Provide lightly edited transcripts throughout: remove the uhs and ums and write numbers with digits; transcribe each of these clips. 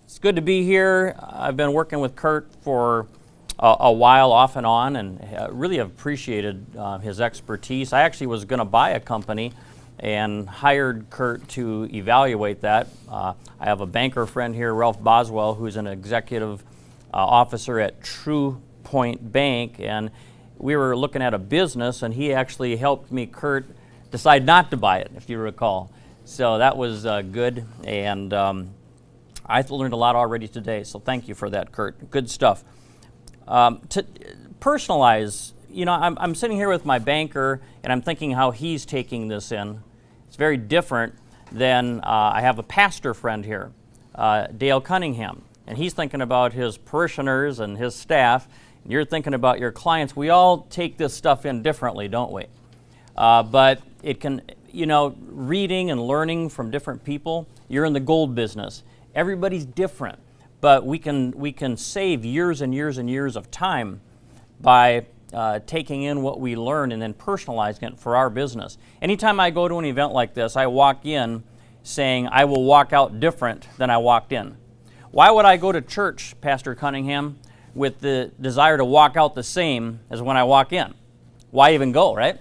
It's good to be here. I've been working with Kurt for a while off and on, and really have appreciated his expertise. I actually was going to buy a company and hired Kurt to evaluate that. I have a banker friend here, Ralph Boswell, who's an executive officer at True Point Bank, and we were looking at a business, and he actually helped me, Kurt, decide not to buy it, if you recall. So that was good, and I learned a lot already today, so thank you for that, Kurt. Good stuff. To personalize, I'm sitting here with my banker, and I'm thinking how he's taking this in. It's very different than I have a pastor friend here, Dale Cunningham, and he's thinking about his parishioners and his staff, and you're thinking about your clients. We all take this stuff in differently, don't we? But it can, reading and learning from different people, you're in the gold business. Everybody's different, but we can save years and years and years of time by taking in what we learn and then personalizing it for our business. Anytime I go to an event like this, I walk in saying I will walk out different than I walked in. Why would I go to church, Pastor Cunningham, with the desire to walk out the same as when I walk in? Why even go, right?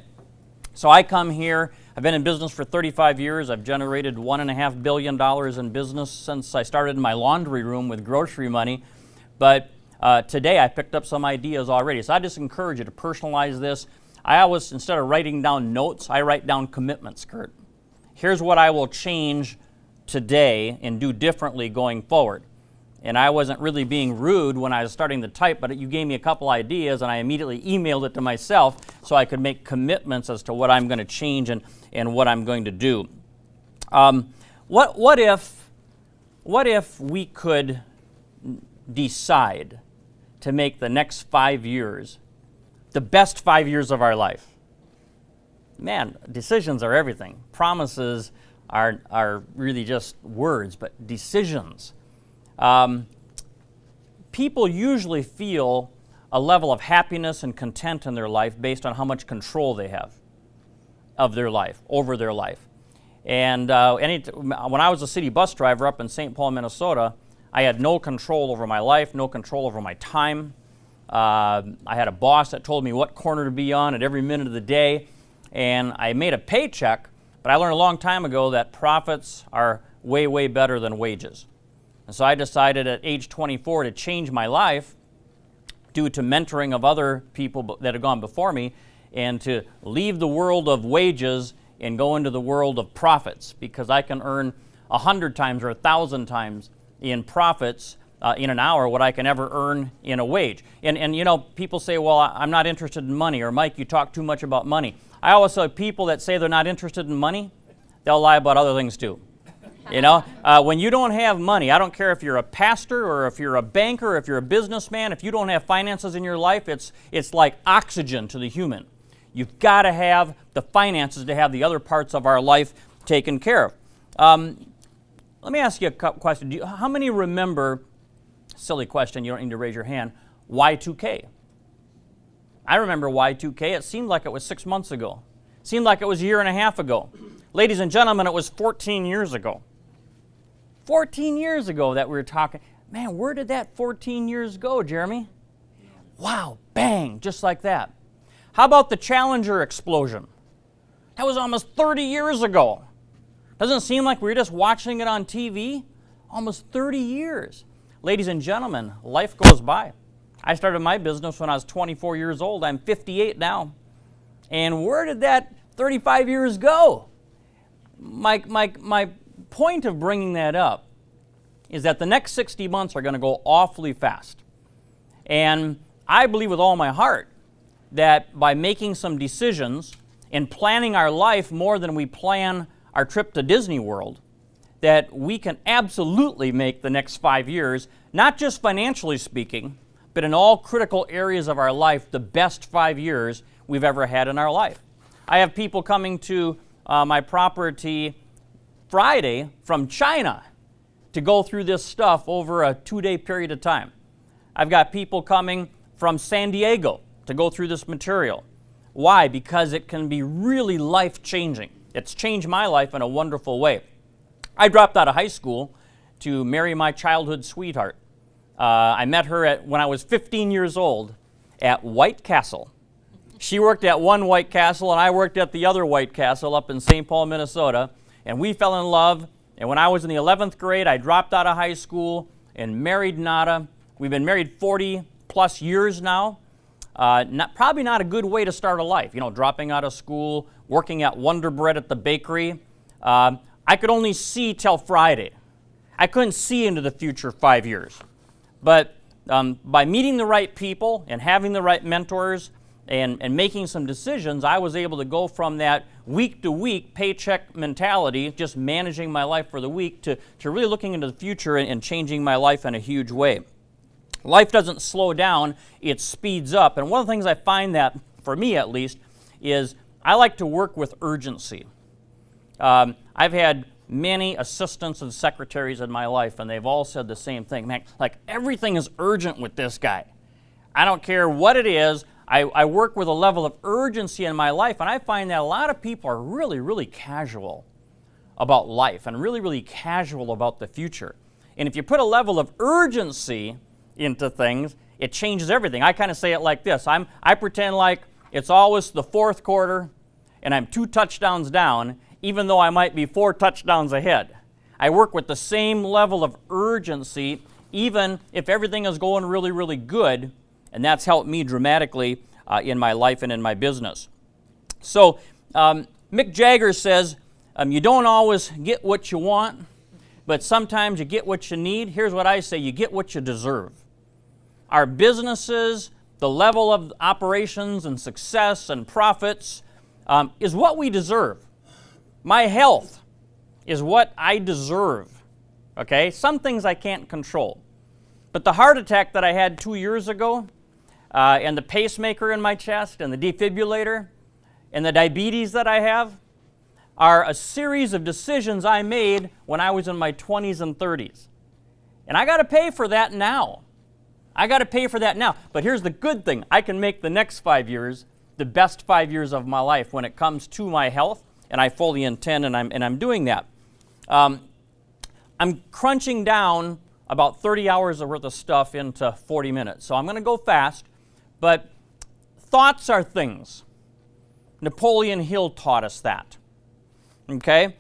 So I come here. I've been in business for 35 years. I've generated $1.5 billion in business since I started in my laundry room with grocery money. But today I picked up some ideas already. So I just encourage you to personalize this. I always, instead of writing down notes, I write down commitments, Kurt. Here's what I will change today and do differently going forward. And I wasn't really being rude when I was starting to type, but you gave me a couple ideas, and I immediately emailed it to myself so I could make commitments as to what I'm going to change and what I'm going to do. What if we could decide to make the next 5 years the best 5 years of our life? Man, decisions are everything. Promises are really just words, but decisions. People usually feel a level of happiness and content in their life based on how much control they have of their life, over their life. And when I was a city bus driver up in St. Paul, Minnesota, I had no control over my life, no control over my time. I had a boss that told me what corner to be on at every minute of the day, and I made a paycheck, but I learned a long time ago that profits are way, way better than wages. And so I decided at age 24 to change my life due to mentoring of other people that had gone before me, and to leave the world of wages and go into the world of profits, because I can earn 100 times or 1,000 times in profits in an hour what I can ever earn in a wage. And people say, well, I'm not interested in money, or Mike, you talk too much about money. I always say people that say they're not interested in money, they'll lie about other things too. When you don't have money, I don't care if you're a pastor or if you're a banker or if you're a businessman, if you don't have finances in your life, it's like oxygen to the human. You've got to have the finances to have the other parts of our life taken care of. Let me ask you a question. How many remember, silly question, you don't need to raise your hand, Y2K? I remember Y2K. It seemed like it was 6 months ago. It seemed like it was a year and a half ago. Ladies and gentlemen, it was 14 years ago. 14 years ago that we were talking. Man, where did that 14 years go, Jeremy? Wow, bang, just like that. How about the Challenger explosion? That was almost 30 years ago. Doesn't seem like we were just watching it on TV? Almost 30 years. Ladies and gentlemen, life goes by. I started my business when I was 24 years old. I'm 58 now. And where did that 35 years go? My point of bringing that up is that the next 60 months are going to go awfully fast. And I believe with all my heart that by making some decisions and planning our life more than we plan our trip to Disney World, that we can absolutely make the next 5 years, not just financially speaking, but in all critical areas of our life, the best 5 years we've ever had in our life. I have people coming to my property Friday from China to go through this stuff over a 2-day period of time. I've got people coming from San Diego to go through this material. Why? Because it can be really life-changing. It's changed my life in a wonderful way. I dropped out of high school to marry my childhood sweetheart. I met her when I was 15 years old at White Castle. She worked at one White Castle, and I worked at the other White Castle up in St. Paul, Minnesota. And we fell in love. And when I was in the 11th grade, I dropped out of high school and married Nada. We've been married 40 plus years now. Probably not a good way to start a life, dropping out of school, working at Wonder Bread at the bakery. I could only see till Friday. I couldn't see into the future 5 years. But by meeting the right people and having the right mentors and making some decisions, I was able to go from that week-to-week paycheck mentality, just managing my life for the week, to really looking into the future and changing my life in a huge way. Life doesn't slow down, it speeds up. And one of the things I find that, for me at least, is I like to work with urgency. I've had many assistants and secretaries in my life, and they've all said the same thing. Man, like, everything is urgent with this guy. I don't care what it is. I work with a level of urgency in my life, and I find that a lot of people are really, really casual about life and really, really casual about the future. And if you put a level of urgency into things, it changes everything. I kind of say it like this. I pretend like it's always the fourth quarter, and I'm 2 touchdowns down, even though I might be 4 touchdowns ahead. I work with the same level of urgency, even if everything is going really, really good, and that's helped me dramatically in my life and in my business. So Mick Jagger says, you don't always get what you want, but sometimes you get what you need. Here's what I say, you get what you deserve. Our businesses, the level of operations and success and profits is what we deserve. My health is what I deserve, okay? Some things I can't control. But the heart attack that I had 2 years ago, and the pacemaker in my chest, and the defibrillator, and the diabetes that I have, are a series of decisions I made when I was in my 20s and 30s. And I got to pay for that now. I got to pay for that now. But here's the good thing. I can make the next 5 years the best 5 years of my life when it comes to my health, and I fully intend, and I'm doing that. I'm crunching down about 30 hours worth of stuff into 40 minutes. So I'm going to go fast, but thoughts are things. Napoleon Hill taught us that. Okay?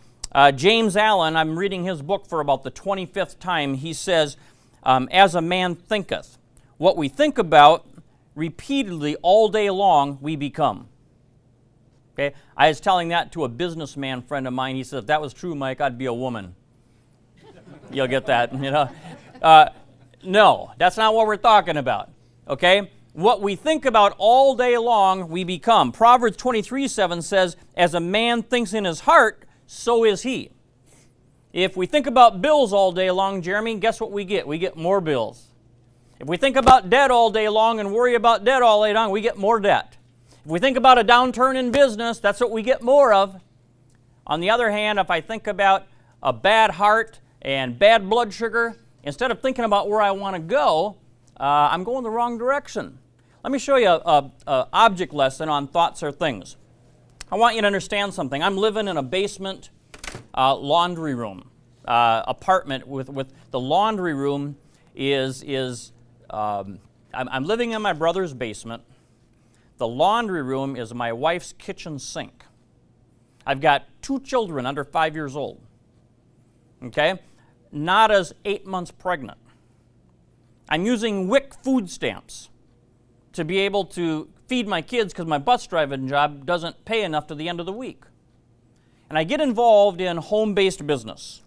James Allen, I'm reading his book for about the 25th time. He says, as a man thinketh, what we think about repeatedly all day long, we become. Okay? I was telling that to a businessman friend of mine. He said, if that was true, Mike, I'd be a woman. You'll get that, No, that's not what we're talking about. Okay? What we think about all day long, we become. Proverbs 23:7 says, as a man thinks in his heart, so is he. If we think about bills all day long, Jeremy, guess what we get? We get more bills. If we think about debt all day long and worry about debt all day long, we get more debt. If we think about a downturn in business, that's what we get more of. On the other hand, if I think about a bad heart and bad blood sugar, instead of thinking about where I want to go, I'm going the wrong direction. Let me show you an object lesson on thoughts or things. I want you to understand something. I'm living in a basement laundry room apartment with the laundry room I'm living in my brother's basement. The laundry room is my wife's kitchen sink. I've got 2 children under 5 years old. Okay? Nada's 8 months pregnant. I'm using WIC food stamps to be able to feed my kids because my bus driving job doesn't pay enough to the end of the week. And I get involved in home-based business,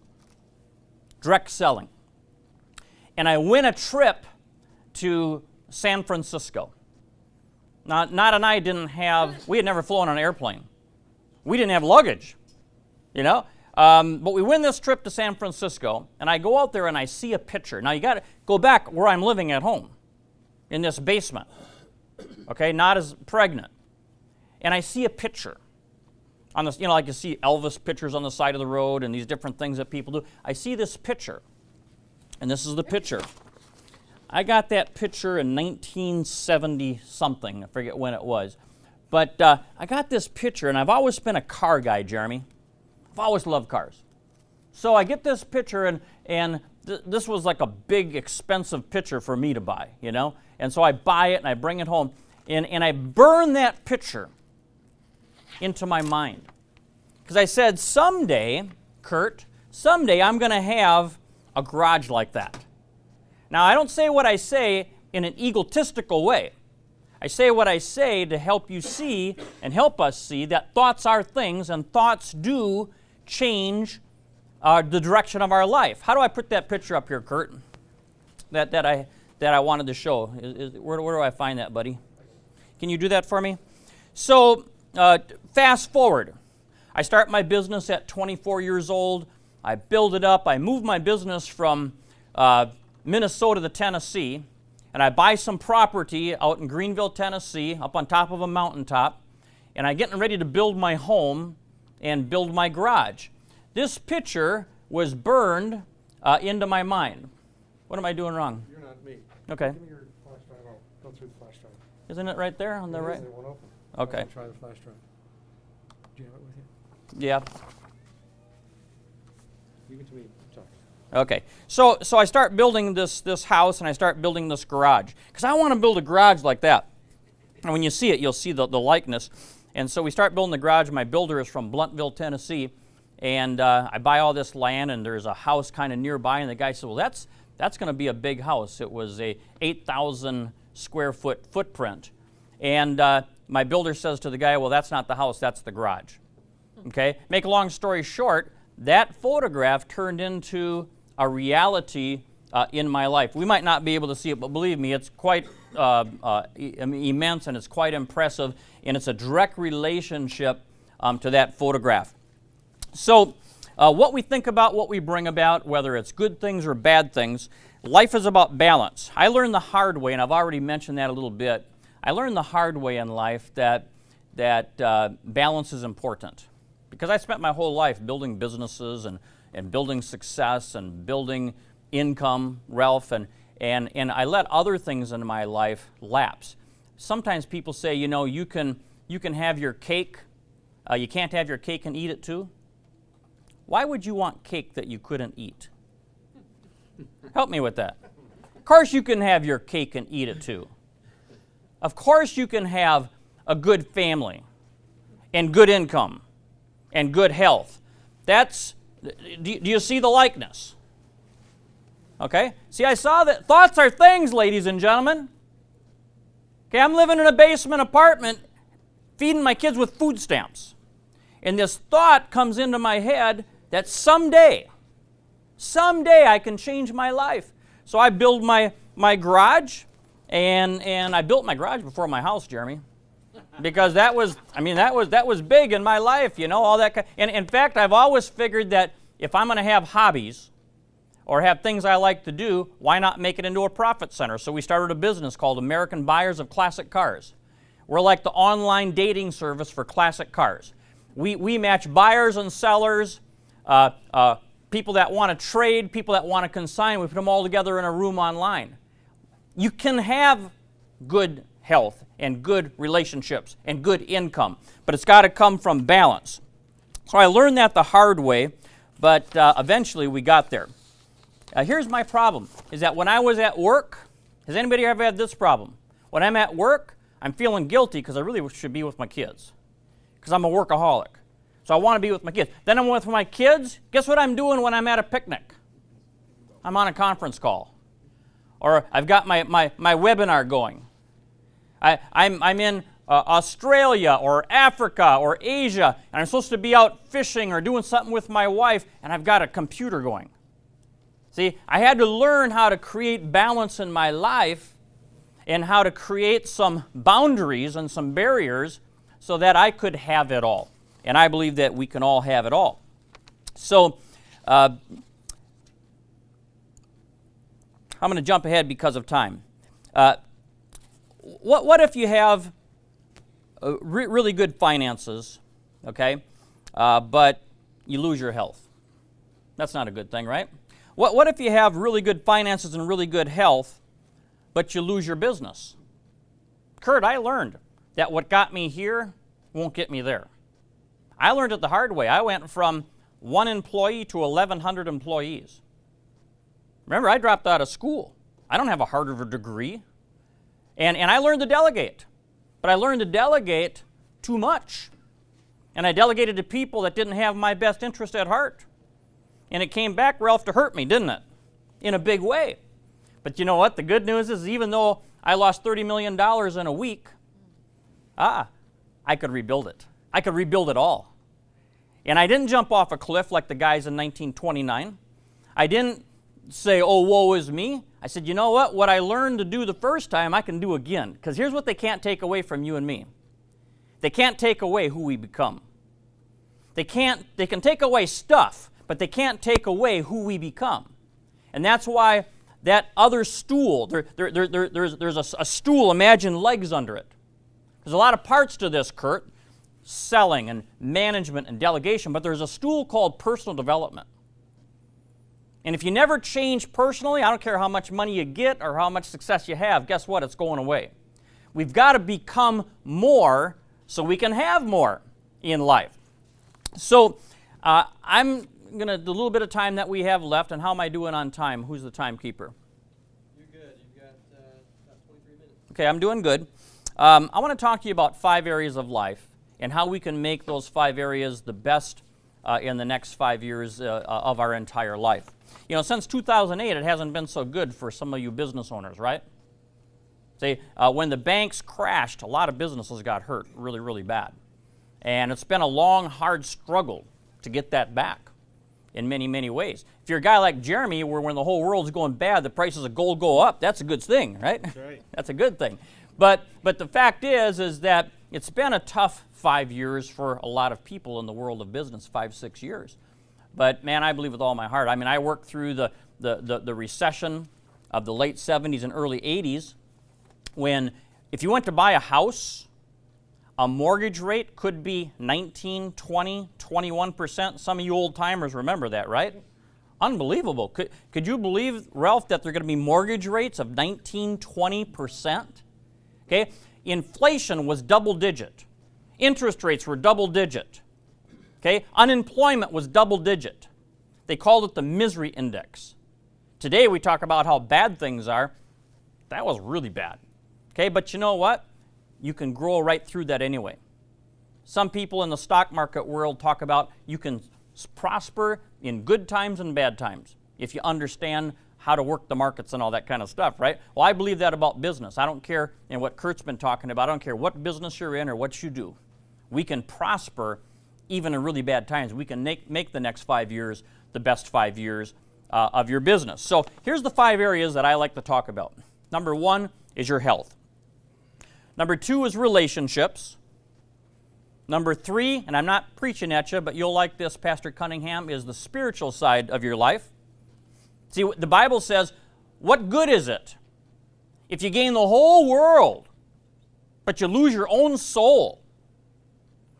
direct selling. And I win a trip to San Francisco. Now, Nada and I we had never flown on an airplane. We didn't have luggage, But we win this trip to San Francisco, and I go out there and I see a picture. Now, you got to go back where I'm living at home, in this basement. Okay, Nada's pregnant. And I see a picture. On this, like you see Elvis pictures on the side of the road and these different things that people do. I see this picture, and this is the picture. I got that picture in 1970-something. I forget when it was. But I got this picture, and I've always been a car guy, Jeremy. I've always loved cars. So I get this picture, and this was like a big, expensive picture for me to buy, you know? And so I buy it and I bring it home, and I burn that picture into my mind. Because I said, someday, Kurt, someday I'm going to have a garage like that. Now, I don't say what I say in an egotistical way. I say what I say to help you see and help us see that thoughts are things, and thoughts do change the direction of our life. How do I put that picture up here, Kurt, that I wanted to show? Where do I find that, buddy? Can you do that for me? So, fast forward. I start my business at 24 years old. I build it up. I move my business from Minnesota to Tennessee, and I buy some property out in Greenville, Tennessee, up on top of a mountaintop, and I'm getting ready to build my home and build my garage. This picture was burned into my mind. What am I doing wrong? You're not me. Okay. Give me your flash drive. I'll go through the flash drive. Isn't it right there on the right? It won't open. Okay. I'll try the flash drive. Do you have it with you? Yeah. Give it to me. Talk. Okay. So I start building this house, and I start building this garage, because I want to build a garage like that. And when you see it, you'll see the likeness. And so we start building the garage. My builder is from Bluntville, Tennessee. And I buy all this land, and there's a house kind of nearby, and the guy said, well, that's going to be a big house. It was a 8,000 square foot footprint. And my builder says to the guy, well, that's not the house, that's the garage. Okay? Make a long story short, that photograph turned into a reality in my life. We might not be able to see it, but believe me, it's quite immense, and it's quite impressive, and it's a direct relationship to that photograph. So, what we think about, what we bring about, whether it's good things or bad things, life is about balance. I learned the hard way, and I've already mentioned that a little bit. I learned the hard way in life that balance is important. Because I spent my whole life building businesses and building success and building income, wealth, and I let other things in my life lapse. Sometimes people say, you know, you can have your cake, you can't have your cake and eat it too. Why would you want cake that you couldn't eat? Help me with that. Of course you can have your cake and eat it too. Of course you can have a good family and good income and good health. Do you see the likeness? Okay? See, I saw that thoughts are things, ladies and gentlemen. Okay, I'm living in a basement apartment feeding my kids with food stamps. And this thought comes into my head that someday I can change my life. So I build my garage, and I built my garage before my house, Jeremy, because that was big in my life, you know, all that. And in fact, I've always figured that if I'm going to have hobbies or have things I like to do, why not make it into a profit center? So we started a business called American Buyers of Classic Cars. We're like the online dating service for classic cars. We match buyers and sellers, people that want to trade, people that want to consign. We put them all together in a room online. You can have good health and good relationships and good income, but it's got to come from balance. So I learned that the hard way, but eventually we got there. Here's my problem, is that when I was at work, has anybody ever had this problem? When I'm at work, I'm feeling guilty because I really should be with my kids, because I'm a workaholic. So I want to be with my kids. Then I'm with my kids. Guess what I'm doing when I'm at a picnic? I'm on a conference call. Or I've got my webinar going. I'm in Australia or Africa or Asia, and I'm supposed to be out fishing or doing something with my wife, and I've got a computer going. See, I had to learn how to create balance in my life and how to create some boundaries and some barriers so that I could have it all. And I believe that we can all have it all. So, I'm going to jump ahead because of time. What if you have really good finances, okay, but you lose your health? That's not a good thing, right? What if you have really good finances and really good health, but you lose your business? Kurt, I learned that what got me here won't get me there. I learned it the hard way. I went from 1 employee to 1,100 employees. Remember, I dropped out of school. I don't have a Harvard degree. And I learned to delegate. But I learned to delegate too much. And I delegated to people that didn't have my best interest at heart. And it came back, Ralph, to hurt me, didn't it? In a big way. But you know what? The good news is even though I lost $30 million in a week, I could rebuild it. I could rebuild it all. And I didn't jump off a cliff like the guys in 1929. I didn't say, oh, woe is me. I said, you know what? What I learned to do the first time, I can do again. Because here's what they can't take away from you and me. They can't take away who we become. They can take away stuff, but they can't take away who we become. And that's why that other stool, there's a stool, imagine legs under it. There's a lot of parts to this, Kurt, selling and management and delegation, but there's a stool called personal development. And if you never change personally, I don't care how much money you get or how much success you have, guess what? It's going away. We've got to become more so we can have more in life. So I'm going to, the little bit of time that we have left, and how am I doing on time? Who's the timekeeper? You're good. You've got about 23 minutes. Okay, I'm doing good. I want to talk to you about 5 areas of life and how we can make those 5 areas the best in the next 5 years of our entire life. You know, since 2008, it hasn't been so good for some of you business owners, right? See, when the banks crashed, a lot of businesses got hurt really, really bad. And it's been a long, hard struggle to get that back in many, many ways. If you're a guy like Jeremy, where when the whole world's going bad, the prices of gold go up, that's a good thing, right? That's right. That's a good thing. But the fact is that it's been a tough 5 years for a lot of people in the world of business, 5, 6 years. But man, I believe with all my heart. I mean, I worked through the recession of the late 70s and early 80s, when if you went to buy a house, a mortgage rate could be 19, 20, 21%. Some of you old timers remember that, right? Unbelievable. Could you believe, Ralph, that there are going to be mortgage rates of 19, 20%? Okay? Inflation was double digit. Interest rates were double digit. Okay? Unemployment was double digit. They called it the misery index. Today we talk about how bad things are. That was really bad. Okay, but you know what? You can grow right through that anyway. Some people in the stock market world talk about you can prosper in good times and bad times if you understand how to work the markets and all that kind of stuff, right? Well, I believe that about business. I don't care in what Kurt's been talking about. I don't care what business you're in or what you do. We can prosper even in really bad times. We can make the next 5 years the best 5 years of your business. So here's the 5 areas that I like to talk about. Number 1 is your health. Number 2 is relationships. Number 3, and I'm not preaching at you, but you'll like this, Pastor Cunningham, is the spiritual side of your life. See, the Bible says, what good is it if you gain the whole world, but you lose your own soul?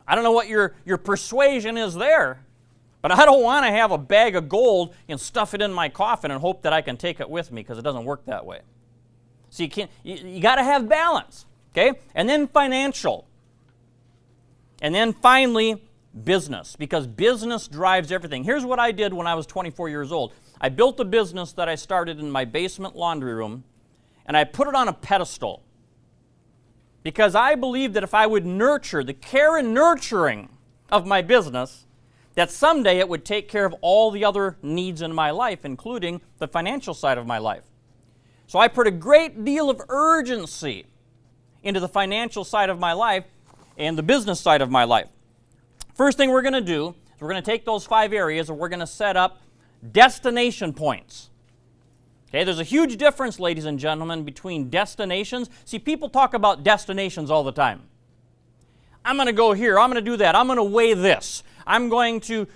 I don't know what your persuasion is there, but I don't want to have a bag of gold and stuff it in my coffin and hope that I can take it with me, because it doesn't work that way. So you got to have balance. Okay? And then financial. And then finally, business, because business drives everything. Here's what I did when I was 24 years old. I built a business that I started in my basement laundry room, and I put it on a pedestal. Because I believed that if I would nurture the care and nurturing of my business, that someday it would take care of all the other needs in my life, including the financial side of my life. So I put a great deal of urgency into the financial side of my life and the business side of my life. First thing we're going to do is we're going to take those 5 areas and we're going to set up destination points. Okay, there's a huge difference, ladies and gentlemen, between destinations. See, people talk about destinations all the time. I'm going to go here, I'm going to do that, I'm going to weigh this, I'm going to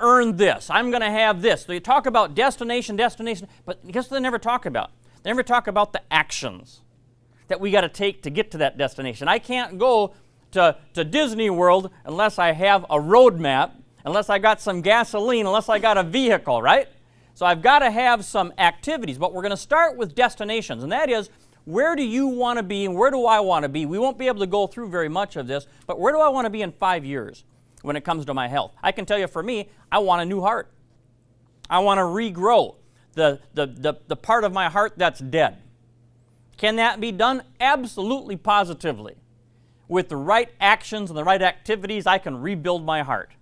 earn this, I'm going to have this. They talk about destination, but guess what they never talk about? They never talk about the actions that we got to take to get to that destination. I can't go to Disney World unless I have a road map, unless I got some gasoline, unless I got a vehicle, right? So I've got to have some activities, but we're going to start with destinations, and that is, where do you want to be and where do I want to be? We won't be able to go through very much of this, but where do I want to be in 5 years when it comes to my health? I can tell you, for me, I want a new heart. I want to regrow. the part of my heart that's dead. Can that be done? Absolutely, positively. With the right actions and the right activities, I can rebuild my heart.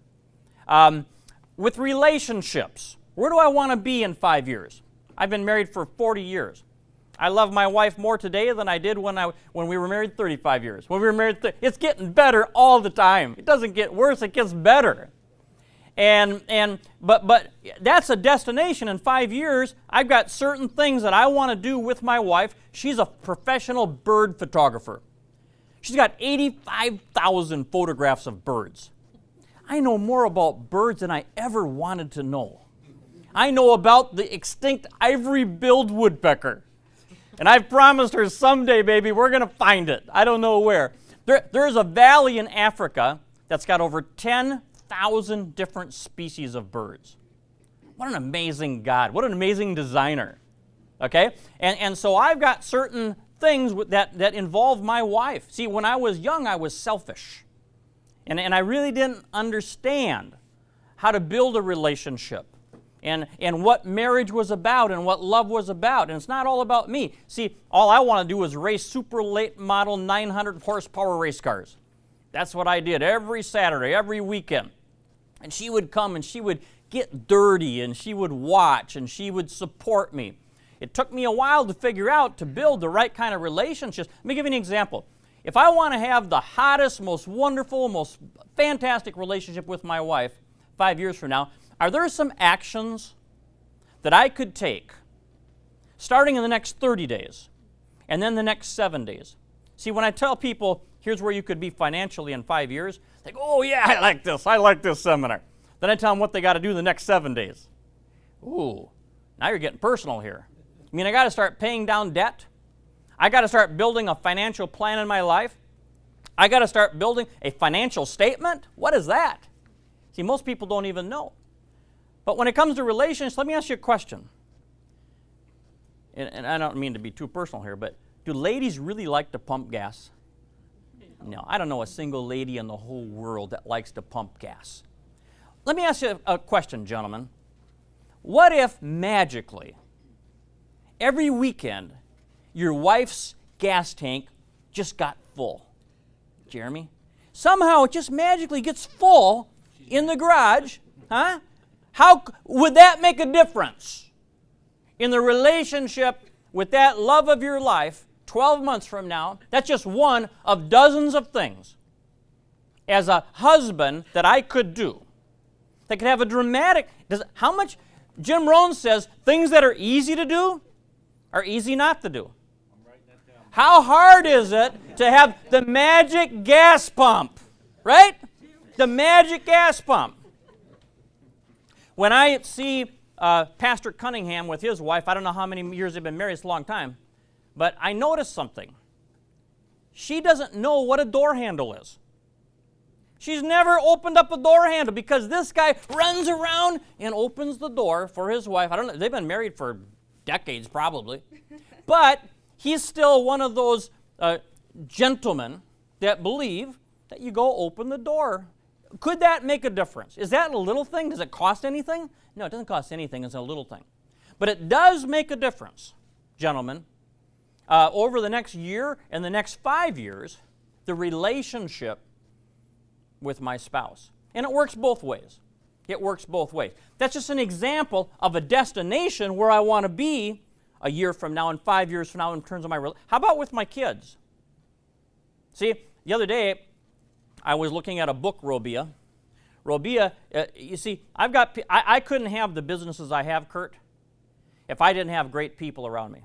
With relationships, where do I want to be in 5 years? I've been married for 40 years. I love my wife more today than I did when we were married 35 years. When we were married, it's getting better all the time. It doesn't get worse, it gets better. But that's a destination. In 5 years, I've got certain things that I want to do with my wife. She's a professional bird photographer. She's got 85,000 photographs of birds. I know more about birds than I ever wanted to know. I know about the extinct ivory-billed woodpecker. And I've promised her someday, baby, we're going to find it. I don't know where. There's a valley in Africa that's got over 10,000 different species of birds. What an amazing God. What an amazing designer. Okay? And so I've got certain things that involve my wife. See, when I was young, I was selfish. And I really didn't understand how to build a relationship. And what marriage was about and what love was about. And it's not all about me. See, all I want to do is race super late model 900 horsepower race cars. That's what I did every Saturday, every weekend. And she would come and she would get dirty and she would watch and she would support me. It took me a while to figure out to build the right kind of relationships. Let me give you an example. If I want to have the hottest, most wonderful, most fantastic relationship with my wife 5 years from now, are there some actions that I could take starting in the next 30 days and then the next 7 days? See, when I tell people, here's where you could be financially in 5 years, they go, oh yeah, I like this seminar. Then I tell them what they got to do the next 7 days. Ooh, now you're getting personal here. I mean, I got to start paying down debt. I got to start building a financial plan in my life. I got to start building a financial statement. What is that? See, most people don't even know. But when it comes to relationships, let me ask you a question. And I don't mean to be too personal here, but do ladies really like to pump gas? No, I don't know a single lady in the whole world that likes to pump gas. Let me ask you a question, gentlemen. What if magically, every weekend, your wife's gas tank just got full? Jeremy? Somehow it just magically gets full in the garage, huh? How would that make a difference in the relationship with that love of your life 12 months from now? That's just one of dozens of things as a husband that I could do that could have a dramatic, how much, Jim Rohn says, things that are easy to do are easy not to do. How hard is it to have the magic gas pump, right? The magic gas pump. When I see Pastor Cunningham with his wife, I don't know how many years they've been married, it's a long time, but I noticed something. She doesn't know what a door handle is. She's never opened up a door handle because this guy runs around and opens the door for his wife. I don't know, they've been married for decades probably, but he's still one of those gentlemen that believe that you go open the door. Could that make a difference? Is that a little thing? Does it cost anything? No, it doesn't cost anything. It's a little thing. But it does make a difference, gentlemen. Over the next year and the next 5 years, the relationship with my spouse. And it works both ways. It works both ways. That's just an example of a destination where I want to be a year from now and 5 years from now in terms of my relationship. How about with my kids? See, the other day, I was looking at a book, Robia. Robia, you see, I couldn't have the businesses I have, Kurt, if I didn't have great people around me.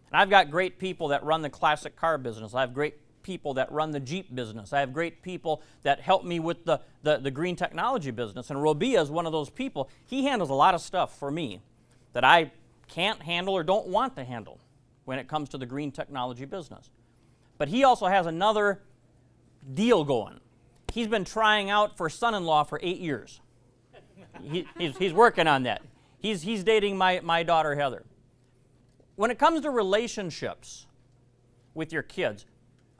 And I've got great people that run the classic car business. I have great people that run the Jeep business. I have great people that help me with the green technology business. And Robia is one of those people. He handles a lot of stuff for me that I can't handle or don't want to handle when it comes to the green technology business. But he also has another deal going. He's been trying out for son-in-law for 8 years. He's working on that. He's dating my daughter, Heather. When it comes to relationships with your kids,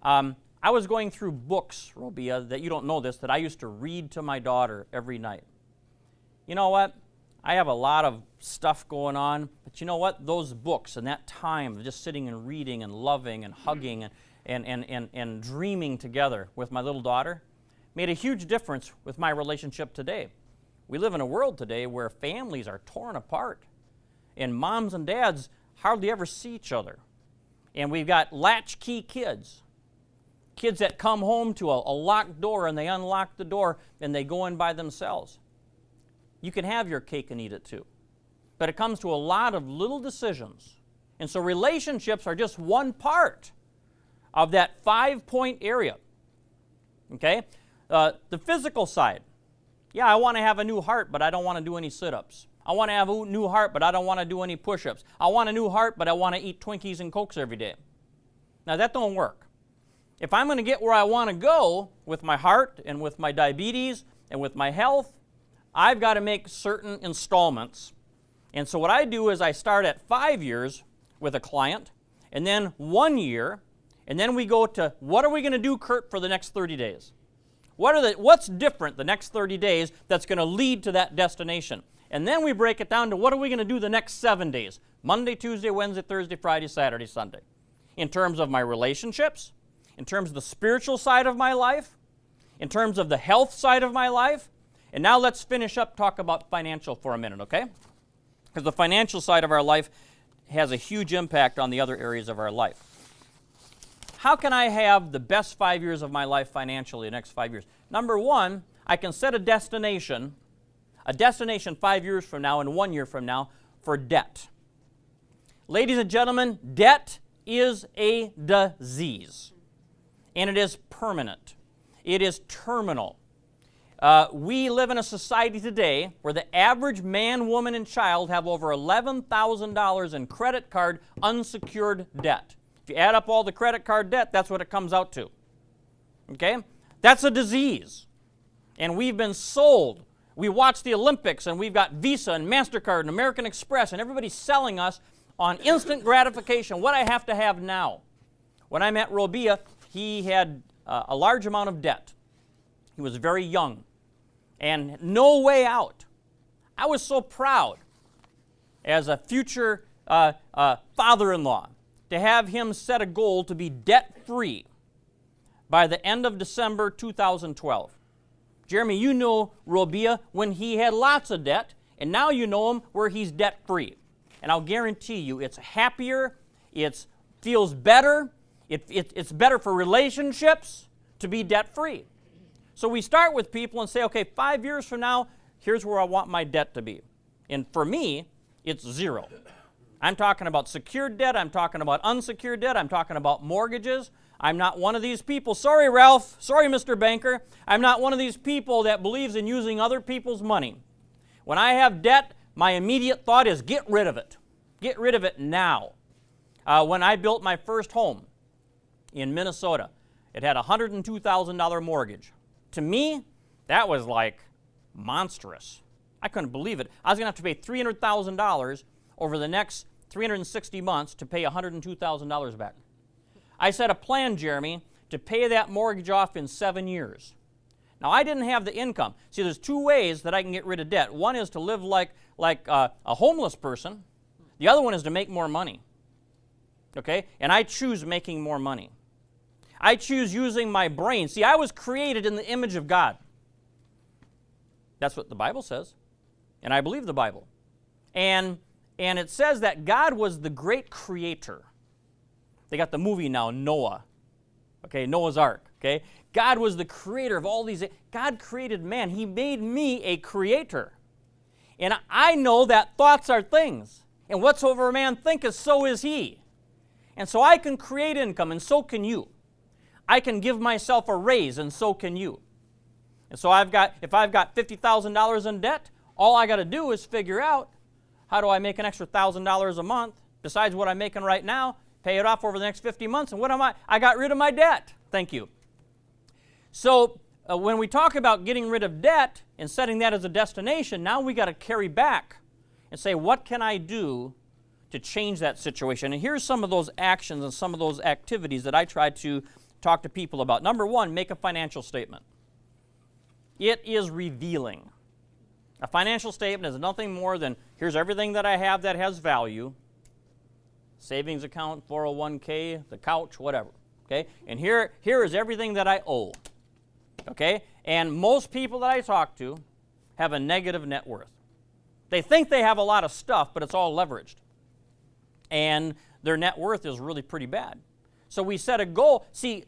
I was going through books, Robia, that you don't know this, that I used to read to my daughter every night. You know what? I have a lot of stuff going on, but you know what? Those books and that time of just sitting and reading and loving and hugging and dreaming together with my little daughter made a huge difference with my relationship today. We live in a world today where families are torn apart, and moms and dads hardly ever see each other. And we've got latchkey kids that come home to a locked door, and they unlock the door and they go in by themselves. You can have your cake and eat it too. But it comes to a lot of little decisions. And so relationships are just one part of that 5-point area. Okay? The physical side. Yeah, I want to have a new heart, but I don't want to do any sit-ups. I want to have a new heart, but I don't want to do any push-ups. I want a new heart, but I want to eat Twinkies and Cokes every day. Now, that don't work. If I'm going to get where I want to go with my heart and with my diabetes and with my health, I've got to make certain installments. And so what I do is I start at 5 years with a client, and then 1 year, and then we go to, what are we going to do, Kurt, for the next 30 days? What's different the next 30 days that's going to lead to that destination? And then we break it down to, what are we going to do the next 7 days? Monday, Tuesday, Wednesday, Thursday, Friday, Saturday, Sunday. In terms of my relationships, in terms of the spiritual side of my life, in terms of the health side of my life. And now let's finish up, talk about financial for a minute, okay? Because the financial side of our life has a huge impact on the other areas of our life. How can I have the best 5 years of my life financially the next 5 years? Number one, I can set a destination 5 years from now and 1 year from now for debt. Ladies and gentlemen, debt is a disease, and it is permanent. It is terminal. We live in a society today where the average man, woman, and child have over $11,000 in credit card unsecured debt. If you add up all the credit card debt, that's what it comes out to. Okay? That's a disease. And we've been sold. We watch the Olympics, and we've got Visa and MasterCard and American Express, and everybody's selling us on instant gratification, what I have to have now. When I met Robia, he had a large amount of debt. He was very young and no way out. I was so proud as a future father-in-law to have him set a goal to be debt-free by the end of December 2012. Jeremy, you know Robia when he had lots of debt, and now you know him where he's debt-free. And I'll guarantee you it's happier, it feels better, it's better for relationships to be debt-free. So we start with people and say, okay, 5 years from now, here's where I want my debt to be. And for me, it's zero. I'm talking about secured debt, I'm talking about unsecured debt, I'm talking about mortgages. I'm not one of these people. Sorry, Ralph. Sorry, Mr. Banker. I'm not one of these people that believes in using other people's money. When I have debt, my immediate thought is get rid of it. Get rid of it now. When I built my first home in Minnesota, it had a $102,000 mortgage. To me, that was like monstrous. I couldn't believe it. I was going to have to pay $300,000 over the next 360 months to pay $102,000 back. I set a plan, Jeremy, to pay that mortgage off in 7 years. Now, I didn't have the income. See, there's two ways that I can get rid of debt. One is to live like a homeless person. The other one is to make more money. Okay? And I choose making more money. I choose using my brain. See, I was created in the image of God. That's what the Bible says. And I believe the Bible. And it says that God was the great creator. They got the movie now, Noah. Okay, Noah's Ark. Okay? God was the creator of all these. God created man. He made me a creator. And I know that thoughts are things. And whatsoever a man thinketh, so is he. And so I can create income, and so can you. I can give myself a raise, and so can you. And so if I've got $50,000 in debt, all I got to do is figure out how do I make an extra $1,000 a month besides what I'm making right now, pay it off over the next 50 months, and what am I? I got rid of my debt. Thank you. So when we talk about getting rid of debt and setting that as a destination, now we got to carry back and say, what can I do to change that situation? And here's some of those actions and some of those activities that I try to talk to people about. Number one, make a financial statement. It is revealing. A financial statement is nothing more than here's everything that I have that has value. Savings account, 401k, the couch, whatever. Okay? And here is everything that I owe. Okay? And most people that I talk to have a negative net worth. They think they have a lot of stuff, but it's all leveraged. And their net worth is really pretty bad. So we set a goal. See,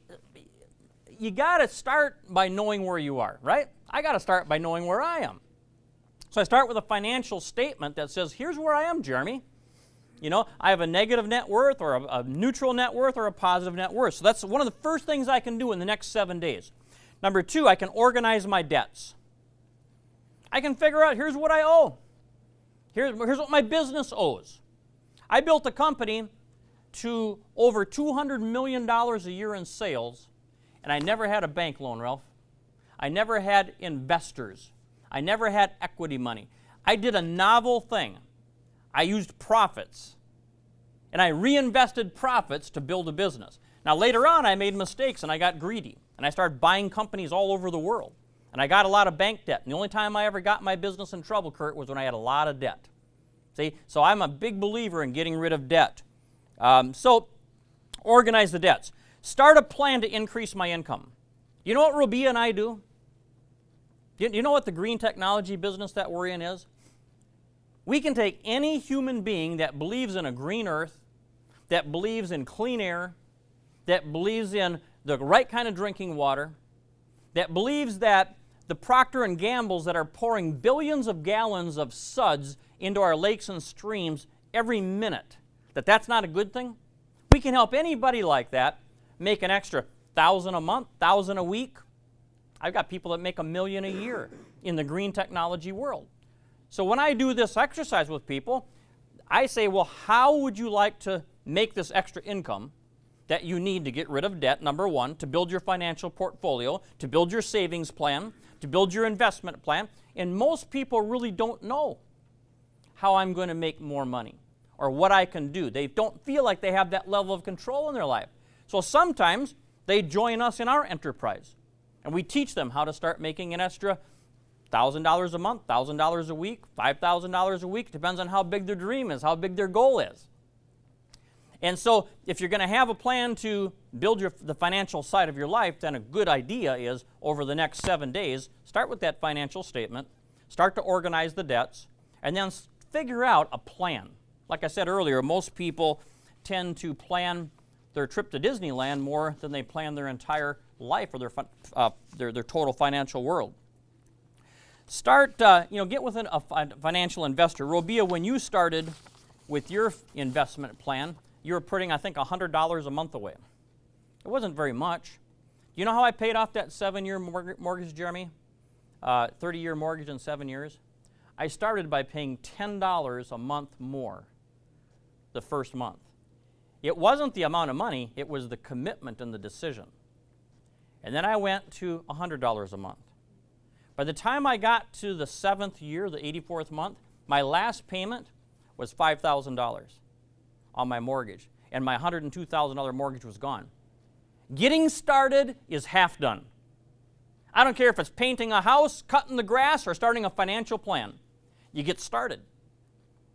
you got to start by knowing where you are, right? I got to start by knowing where I am. So I start with a financial statement that says, here's where I am, Jeremy. You know, I have a negative net worth or a neutral net worth or a positive net worth. So that's one of the first things I can do in the next 7 days. Number 2, I can organize my debts. I can figure out, here's what I owe. Here's what my business owes. I built a company to over $200 million a year in sales, and I never had a bank loan, Ralph. I never had investors. I never had equity money. I did a novel thing. I used profits, and I reinvested profits to build a business. Now, later on, I made mistakes, and I got greedy, and I started buying companies all over the world, and I got a lot of bank debt. And the only time I ever got my business in trouble, Kurt, was when I had a lot of debt. See, so I'm a big believer in getting rid of debt. So organize the debts. Start a plan to increase my income. You know what Robia and I do? You know what the green technology business that we're in is? We can take any human being that believes in a green earth, that believes in clean air, that believes in the right kind of drinking water, that believes that the Procter & Gambles that are pouring billions of gallons of suds into our lakes and streams every minute, that's not a good thing. We can help anybody like that make an extra $1,000 a month, $1,000 a week. I've got people that make $1 million a year in the green technology world. So when I do this exercise with people, I say, well, how would you like to make this extra income that you need to get rid of debt, number 1, to build your financial portfolio, to build your savings plan, to build your investment plan? And most people really don't know how I'm going to make more money or what I can do. They don't feel like they have that level of control in their life. So sometimes they join us in our enterprise, and we teach them how to start making an extra $1,000 a month, $1,000 a week, $5,000 a week. Depends on how big their dream is, how big their goal is. And so if you're going to have a plan to build the financial side of your life, then a good idea is over the next 7 days, start with that financial statement, start to organize the debts, and then figure out a plan. Like I said earlier, most people tend to plan their trip to Disneyland more than they plan their entire life or their total financial world. Start, get with a financial investor. Robia, when you started with your investment plan, you were putting, I think, $100 a month away. It wasn't very much. You know how I paid off that 7-year mortgage, Jeremy? 30-year mortgage in 7 years? I started by paying $10 a month more the first month. It wasn't the amount of money, it was the commitment and the decision. And then I went to $100 a month. By the time I got to the 7th year, the 84th month, my last payment was $5,000 on my mortgage, and my $102,000 mortgage was gone. Getting started is half done. I don't care if it's painting a house, cutting the grass, or starting a financial plan. You get started.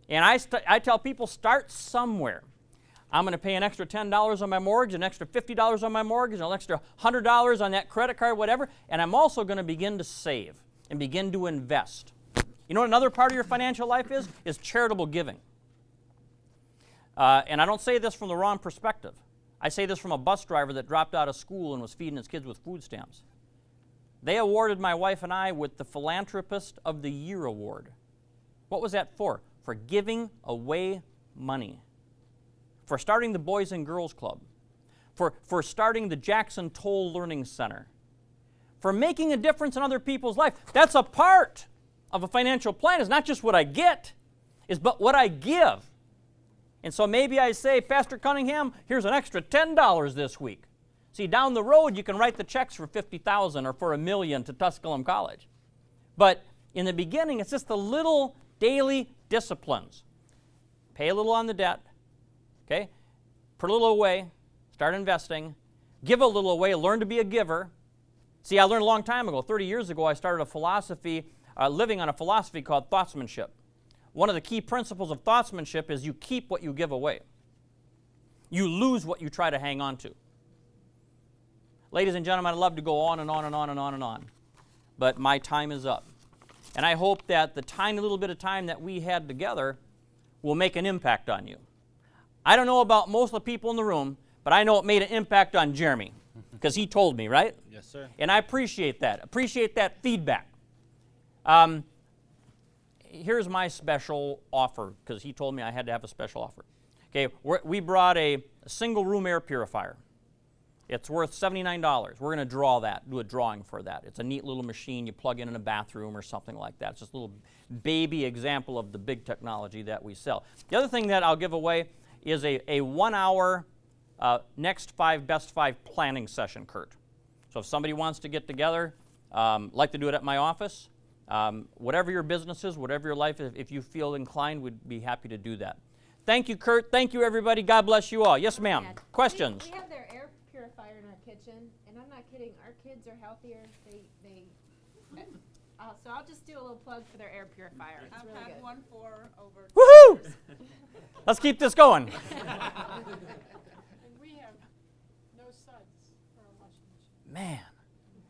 And I tell people, start somewhere. I'm going to pay an extra $10 on my mortgage, an extra $50 on my mortgage, an extra $100 on that credit card, whatever, and I'm also going to begin to save and begin to invest. You know what another part of your financial life is? Is charitable giving. And I don't say this from the wrong perspective. I say this from a bus driver that dropped out of school and was feeding his kids with food stamps. They awarded my wife and I with the Philanthropist of the Year award. What was that for? For giving away money. For starting the Boys and Girls Club. For starting the Jackson Toll Learning Center. For making a difference in other people's life. That's a part of a financial plan. It's not just what I get, but what I give. And so maybe I say, Pastor Cunningham, here's an extra $10 this week. See, down the road, you can write the checks for $50,000 or for $1 million to Tusculum College. But in the beginning, it's just the little daily disciplines. Pay a little on the debt, okay? Put a little away, start investing, give a little away, learn to be a giver. See, I learned a long time ago, 30 years ago, I started a philosophy living on a philosophy called thoughtsmanship. One of the key principles of thoughtsmanship is you keep what you give away. You lose what you try to hang on to. Ladies and gentlemen, I'd love to go on and on and on and on and on, but my time is up. And I hope that the tiny little bit of time that we had together will make an impact on you. I don't know about most of the people in the room, but I know it made an impact on Jeremy, because he told me, right? Yes, sir. And I appreciate that feedback. Here's my special offer, because he told me I had to have a special offer. Okay, we brought a single room air purifier. It's worth $79. We're going to do a drawing for that. It's a neat little machine you plug in a bathroom or something like that. It's just a little baby example of the big technology that we sell. The other thing that I'll give away is a 1 hour next 5 best 5 planning session, Kurt. So if somebody wants to get together, like to do it at my office, whatever your business is, whatever your life is, if you feel inclined, we'd be happy to do that. Thank you, Kurt. Thank you, everybody. God bless you all. Yes, ma'am. Questions? We have their air purifier in our kitchen, and I'm not kidding. Our kids are healthier. So I'll just do a little plug for their air purifier. It's really I've had good. one for over. Woohoo! Let's keep this going. And we have no suds for a washing machine. Man,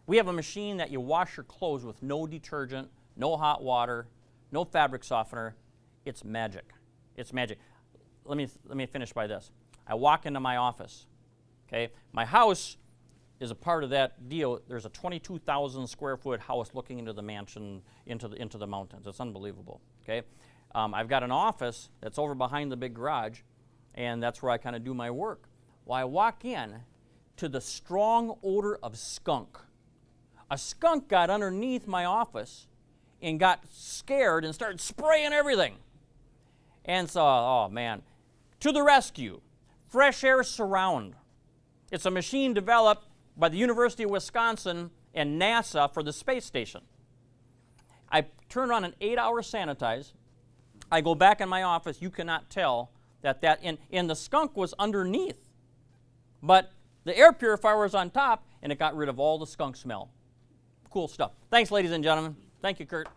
we have a machine that you wash your clothes with no detergent, no hot water, no fabric softener. It's magic. It's magic. Let me finish by this. I walk into my office. Okay, my house is a part of that deal. There's a 22,000 square foot house looking into the mansion, into the mountains. It's unbelievable. Okay, I've got an office that's over behind the big garage, and that's where I kind of do my work. Well, I walk in to the strong odor of skunk. A skunk got underneath my office and got scared and started spraying everything. And so, oh man, to the rescue, Fresh Air Surround. It's a machine developed by the University of Wisconsin and NASA for the space station. I turn on an 8-hour sanitize. I go back in my office. You cannot tell that and the skunk was underneath, but the air purifier was on top, and it got rid of all the skunk smell. Cool stuff. Thanks, ladies and gentlemen. Thank you, Kurt.